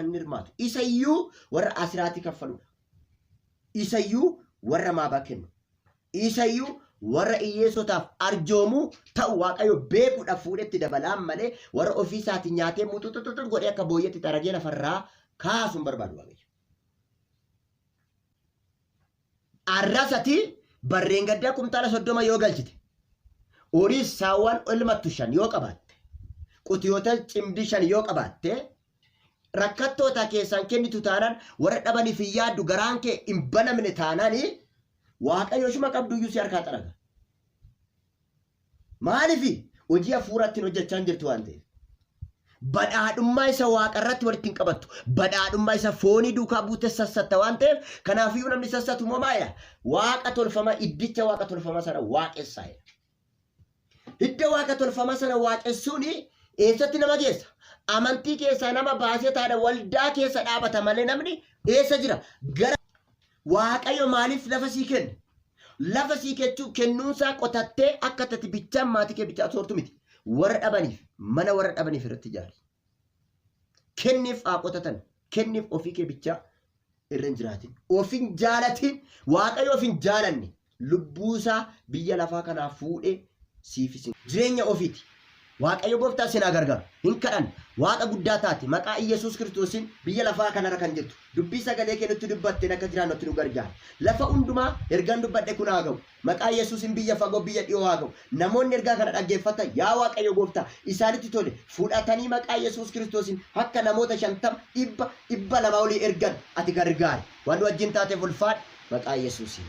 kan nirmaatu isayyuu warra asiraati kaffaluudha isayyuu warra maabaa kennu isayyuu warra iyyeessotaaf arjoomu ta'u waaqayyo beekuudhaaf fuudhetti dabalaan malee warra ofiisaatiin nyaatee mututututu godhee akka booyyetti xaragee lafarraa kaasuun barbaadu waaqayyo. Arrasati barreen gaddaa kumtaala 30 yoo galchite horii saawwan ilmattu 5 yoo qabaatte qutiyoota cimdii 5 yoo qabaatte rakkattoota keessaan kennitu taanaan warra dhabaniif hin yaaddu garaan kee hin banamne taanaanii waaqayyo shuma qabduyyuu si harkaa xaraga. Maaliifi hojii hafuuraatti hojjechaa jirtu waan ta'eef. Badhaadhummaa isa waaqarratti walitti hin qabattu. Badhaadhummaa isa foonii duukaa buute sassatta waan ta'eef kanaafiyyuu namni sassatu moo maalidha? Waaqa tolfama iddicha waaqa tolfama sana waaqessaa'edha. Hidda waaqa tolfama sana waaqessuuni eessatti nama geessa? Amantii keessaa nama baasee taadha waldaa keessa dhaabata malee namni eessa jira? Gara waaqayyo maaliif lafa sii kenne? Lafa sii kennuunsaa qotattee akka tati bichaan maatii kee bichaa soortu miti. Warra dhabaniif mana warra dhabaniif irratti ijaari. Kenniif haa qotatan. Kenniif ofii kee bichaa irra hin jiraatin. Ofiin jaalatin waaqayyo ofiin jaalanne lubbuusaa biyya lafaa kanaa fuudhee siifisin. Jireenya ofiiti. Waaqayyo gooftaa sinaa gargaaru. Hin kadhan waaqa guddaa taate maqaa Iyesuus Kiristoosiin biyya lafaa kanarra kan jirtu. Dubbii sagalee kennutti dubbattee akka jiraannutti nu gargaara. Lafa hundumaa ergaan dubbadhe kun haa ga'u. Maqaa Yesuusiin biyya fagoo biyya dhiyoo haa ga'u. Namoonni ergaa kana dhaggeeffatan yaa waaqayyo gooftaa isaanitti tole fudhatanii maqaa Yesuus Kiristoosiin akka namoota 50 100 200 olii ergan ati gargaari. Waan wajjin taateef ulfaadhu maqaa Yesuusiin.